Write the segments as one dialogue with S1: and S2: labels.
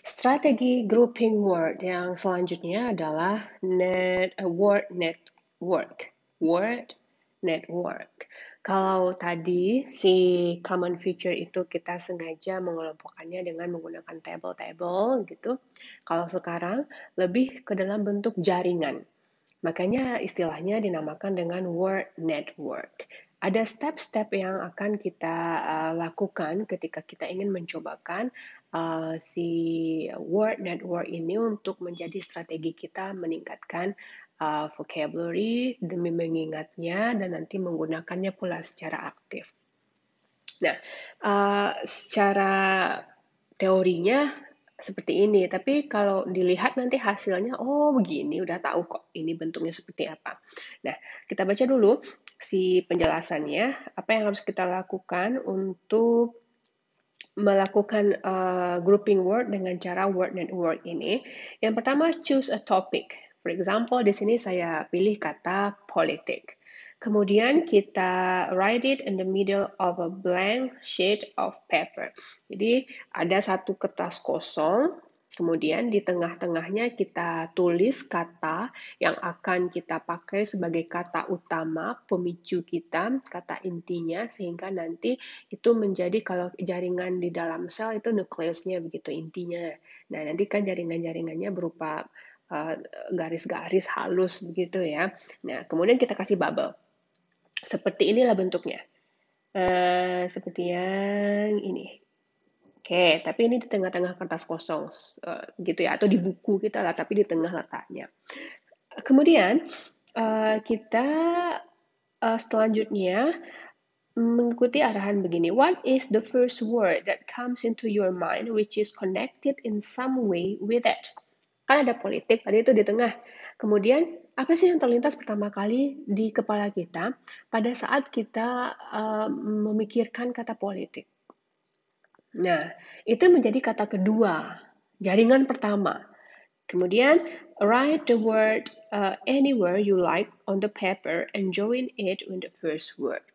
S1: Strategi grouping word yang selanjutnya adalah word network. Word network. Kalau tadi si common feature itu kita sengaja mengelompokkannya dengan menggunakan table-table gitu. Kalau sekarang lebih ke dalam bentuk jaringan. Makanya istilahnya dinamakan dengan word network. Ada step-step yang akan kita lakukan ketika kita ingin mencobakan si word network ini untuk menjadi strategi kita meningkatkan vocabulary demi mengingatnya dan nanti menggunakannya pula secara aktif. Nah, secara teorinya seperti ini, tapi kalau dilihat nanti hasilnya, oh begini, udah tahu kok ini bentuknya seperti apa. Nah, kita baca dulu si penjelasannya, apa yang harus kita lakukan untuk melakukan grouping word dengan cara word network ini. Yang pertama, choose a topic. For example, di sini saya pilih kata politik. Kemudian kita write it in the middle of a blank sheet of paper. Jadi ada satu kertas kosong, kemudian di tengah-tengahnya kita tulis kata yang akan kita pakai sebagai kata utama, pemicu kita, kata intinya, sehingga nanti itu menjadi kalau jaringan di dalam sel itu nukleusnya begitu intinya. Nah, nanti kan jaringan-jaringannya berupa garis-garis halus begitu ya. Nah, kemudian kita kasih bubble. Seperti inilah bentuknya. Seperti yang ini. Oke, tapi ini di tengah-tengah kertas kosong, gitu ya, atau di buku kita lah, tapi di tengah letaknya. Kemudian kita selanjutnya mengikuti arahan begini. What is the first word that comes into your mind which is connected in some way with it? Kan ada politik, tadi itu di tengah. Kemudian, apa sih yang terlintas pertama kali di kepala kita pada saat kita memikirkan kata politik? Nah, itu menjadi kata kedua, jaringan pertama. Kemudian, write the word anywhere you like on the paper and join it with the first word.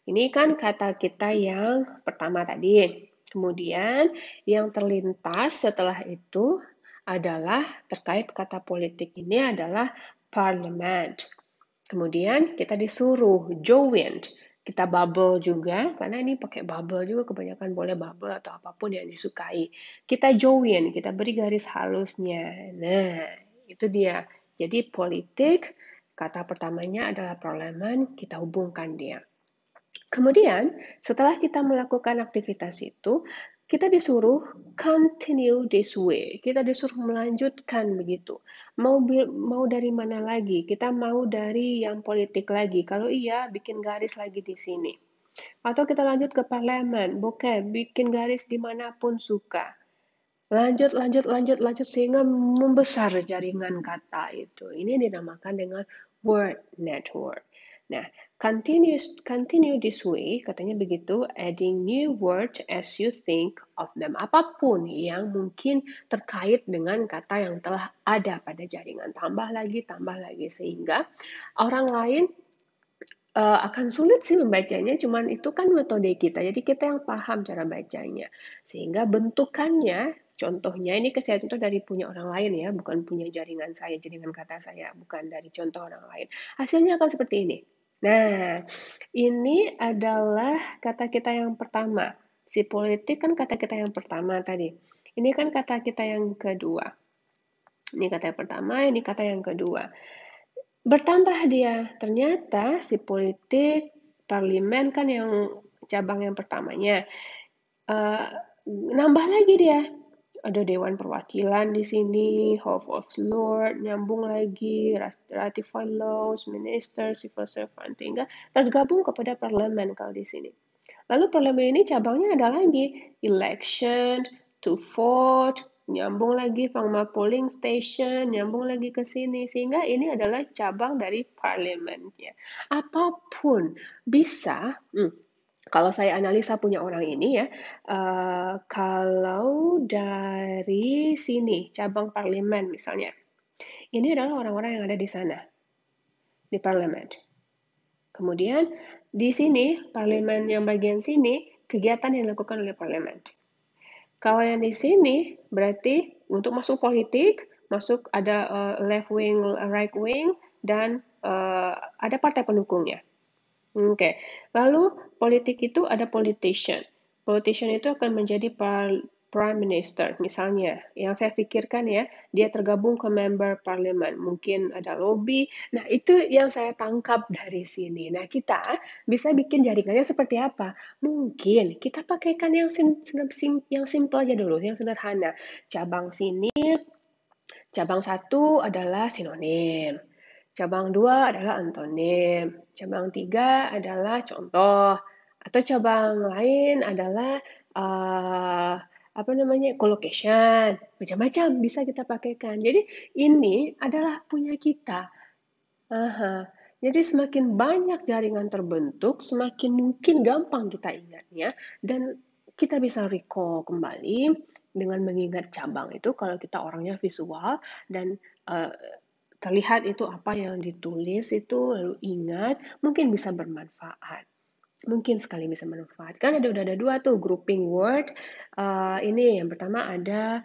S1: Ini kan kata kita yang pertama tadi. Kemudian, yang terlintas setelah itu adalah terkait kata politik ini adalah parliament. Kemudian kita disuruh join, kita bubble juga, karena ini pakai bubble juga, kebanyakan boleh bubble atau apapun yang disukai. Kita join, kita beri garis halusnya. Nah, itu dia. Jadi politik, kata pertamanya adalah parlemen, kita hubungkan dia. Kemudian, setelah kita melakukan aktivitas itu, kita disuruh continue this way. Kita disuruh melanjutkan begitu. Mau dari mana lagi? Kita mau dari yang politik lagi. Kalau iya, bikin garis lagi di sini. Atau kita lanjut ke parlemen. Oke, bikin garis dimanapun suka. Lanjut, lanjut, lanjut, lanjut sehingga membesar jaringan kata itu. Ini dinamakan dengan word network. Nah, continue this way, katanya begitu, adding new word as you think of them. Apapun yang mungkin terkait dengan kata yang telah ada pada jaringan. Tambah lagi, sehingga orang lain akan sulit sih membacanya, cuman itu kan metode kita, jadi kita yang paham cara bacanya. Sehingga bentukannya, contohnya ini saya contoh dari punya orang lain ya, bukan punya jaringan saya, jaringan kata saya, bukan dari contoh orang lain. Hasilnya akan seperti ini. Nah, ini adalah kata kita yang pertama. Si politik kan kata kita yang pertama tadi. Ini kan kata kita yang kedua. Ini kata yang pertama, ini kata yang kedua. Bertambah dia, ternyata si politik, parlemen kan yang cabang yang pertamanya. Nambah lagi dia. Ada Dewan Perwakilan di sini, House of Lords, nyambung lagi, ratify laws, minister, civil servant, hingga tergabung kepada parlemen kalau di sini. Lalu parlemen ini cabangnya ada lagi, election, to vote, nyambung lagi sama polling station, nyambung lagi ke sini, sehingga ini adalah cabang dari parlemennya. Apapun bisa, kalau saya analisa punya orang ini ya, kalau dari sini, cabang parlemen misalnya, ini adalah orang-orang yang ada di sana, di parlemen. Kemudian di sini, parlemen yang bagian sini, kegiatan yang dilakukan oleh parlemen. Kalau yang di sini berarti untuk masuk politik, masuk ada left wing, right wing, dan ada partai pendukungnya. Oke, lalu politik itu ada politician. Politician itu akan menjadi prime minister, misalnya. Yang saya pikirkan ya, dia tergabung ke member parliament. Mungkin ada lobby. Nah, itu yang saya tangkap dari sini. Nah, kita bisa bikin jaringannya seperti apa? Mungkin kita pakaikan yang simple aja dulu, yang sederhana. Cabang sini, cabang satu adalah sinonim. Cabang 2 adalah antonim, cabang 3 adalah contoh, atau cabang lain adalah apa namanya collocation, macam-macam bisa kita pakaikan. Jadi ini adalah punya kita. Aha. Jadi semakin banyak jaringan terbentuk, semakin mungkin gampang kita ingatnya dan kita bisa recall kembali dengan mengingat cabang itu kalau kita orangnya visual dan uh, terlihat itu apa yang ditulis itu lalu ingat mungkin bisa bermanfaat. Mungkin sekali bisa bermanfaat. Kan udah ada dua tuh grouping word. Ini yang pertama ada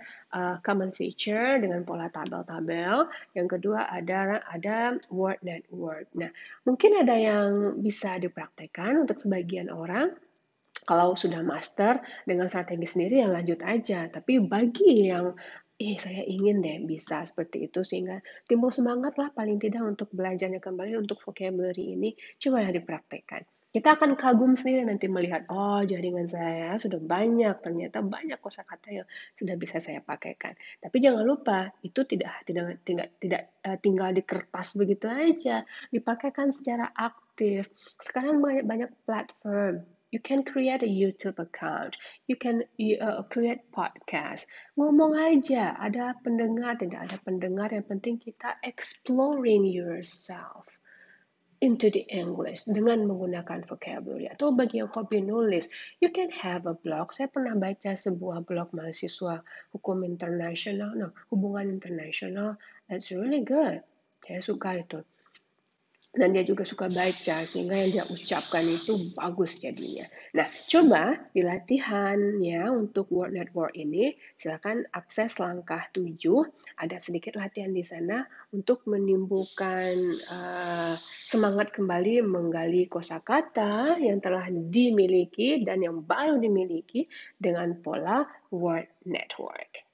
S1: common feature dengan pola tabel-tabel. Yang kedua ada word network. Nah, mungkin ada yang bisa dipraktekkan untuk sebagian orang. Kalau sudah master dengan strategi sendiri ya lanjut aja. Tapi bagi yang saya ingin deh bisa seperti itu sehingga timbul semangat lah paling tidak untuk belajarnya kembali untuk vocabulary ini coba dipraktekkan. Kita akan kagum sendiri nanti melihat, oh jaringan saya sudah banyak, ternyata banyak kosakata yang sudah bisa saya pakaikan. Tapi jangan lupa, itu tidak tinggal di kertas begitu aja, dipakaikan secara aktif. Sekarang banyak platform. You can create a YouTube account. You can create podcast. Ngomong aja, ada pendengar, tidak ada pendengar, yang penting kita exploring yourself into the English dengan menggunakan vocabulary. Atau bagi yang hobi nulis, you can have a blog. Saya pernah baca sebuah blog mahasiswa hukum internasional, hubungan internasional. That's really good. Saya suka itu. Dan dia juga suka baca, sehingga yang dia ucapkan itu bagus jadinya. Nah, coba di latihannya untuk word network ini, silakan akses langkah 7, ada sedikit latihan di sana untuk menimbulkan semangat kembali menggali kosakata yang telah dimiliki dan yang baru dimiliki dengan pola word network.